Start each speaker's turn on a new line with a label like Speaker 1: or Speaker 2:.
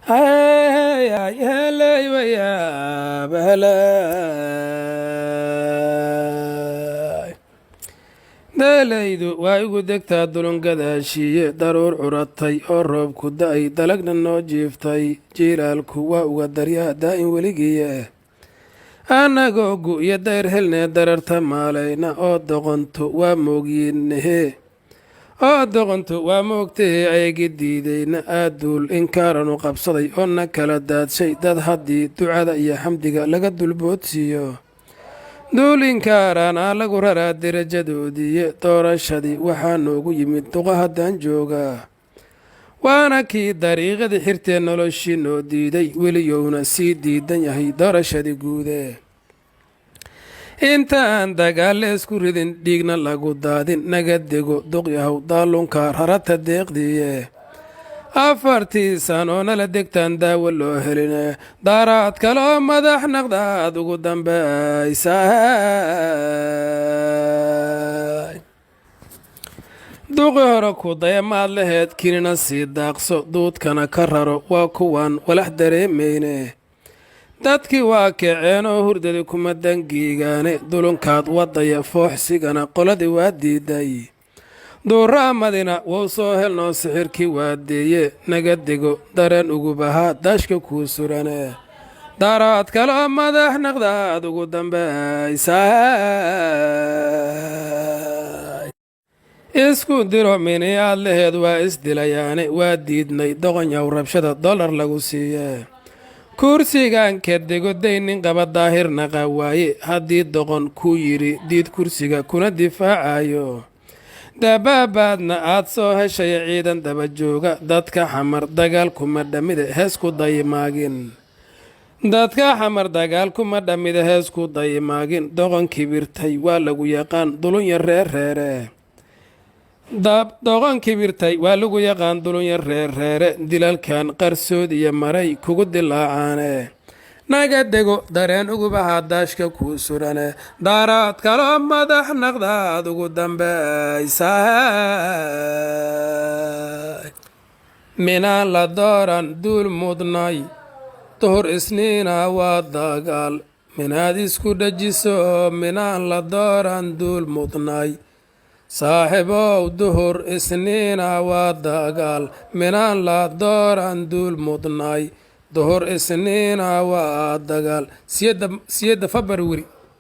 Speaker 1: Ay, ay, helay, waya, bahalay. Dalaydu waa igu degtaa dulungadaashiye daruur curatay oo roobku da'ay dalagna noo jiiftay jiilaalku waa uga daryaa daa'in weligiiye annagoo gu'yo dayr helnee dararta maalayna oo doqontu waa moogyiinnehe oo doqontu waa moogtahee ayagi diidayna aaduul inkaaranu qabsaday oo na kala daadshay dad haddii ducada iyo xamdiga laga dulboodsiiyo duul inkaaraana lagu raraa derajadoodiiye doorashadii waxaa noogu yimid duqa haddaan joogaa waana kii dariiqadii xirtee noloshii noo diiday weliyowna sii diidan yahay doorashadii guude intaan dagaalle isku ridin dhiigna lagu daadin naga dego duqyahow daalunka rarata deeqdiiye afartii sanoo nala degtaan daawo loo heline daaraad kaloo madax naqdaad ugu dambaysay duqi hore ku daya maad laheed kinina sii daaqso duudkana ka raro waa kuwaan walax dareemayne dadkii waa kaceen oo hurdadi kuma dangiigaane dulunkaad wadaya fooxsigana qoladii waa diiday duuraamadina wou soo helnoo sixirkii waadeeye naga dego dareen ugubahaa daashka kuu surane daaraad kaloo madax naqdaad ugu dambaysay isku diro mini aad laheed waa isdilayaane waa diidnay doqonyaw rabshada dollar lagu siiye kursigan ka dego daynin qaba daahirna qawaaye haddii doqon kuu yidhi diid kursiga kuna difaacayo dabaabaadna aad soo heshaya ciidan daba jooga dadka xamar dagaal kuma dhammida heesku dayimaagin dadka xamar dagaal kuma dhammida heesku dayimaagin doqon kibirtay waa lagu yaqaan dulunya reerreere doqon kibirtay waa lagu yaqaan dulunya reerreere dilalkan qarsood iyo maray kugu dilaacaane naga dego dareen ugubahaa daashka kuu surane daaraad kaloo madax naqdaad ugu dambaysay minaan la dooran duul mudnay duhur isniina waa dagaal minaad isku dhajiso minaan la dooran duul mudnay saaxiibow duhur isniina waa dagaal minaan la dooran duul mudnay duhur isniina waa dagaal siyada February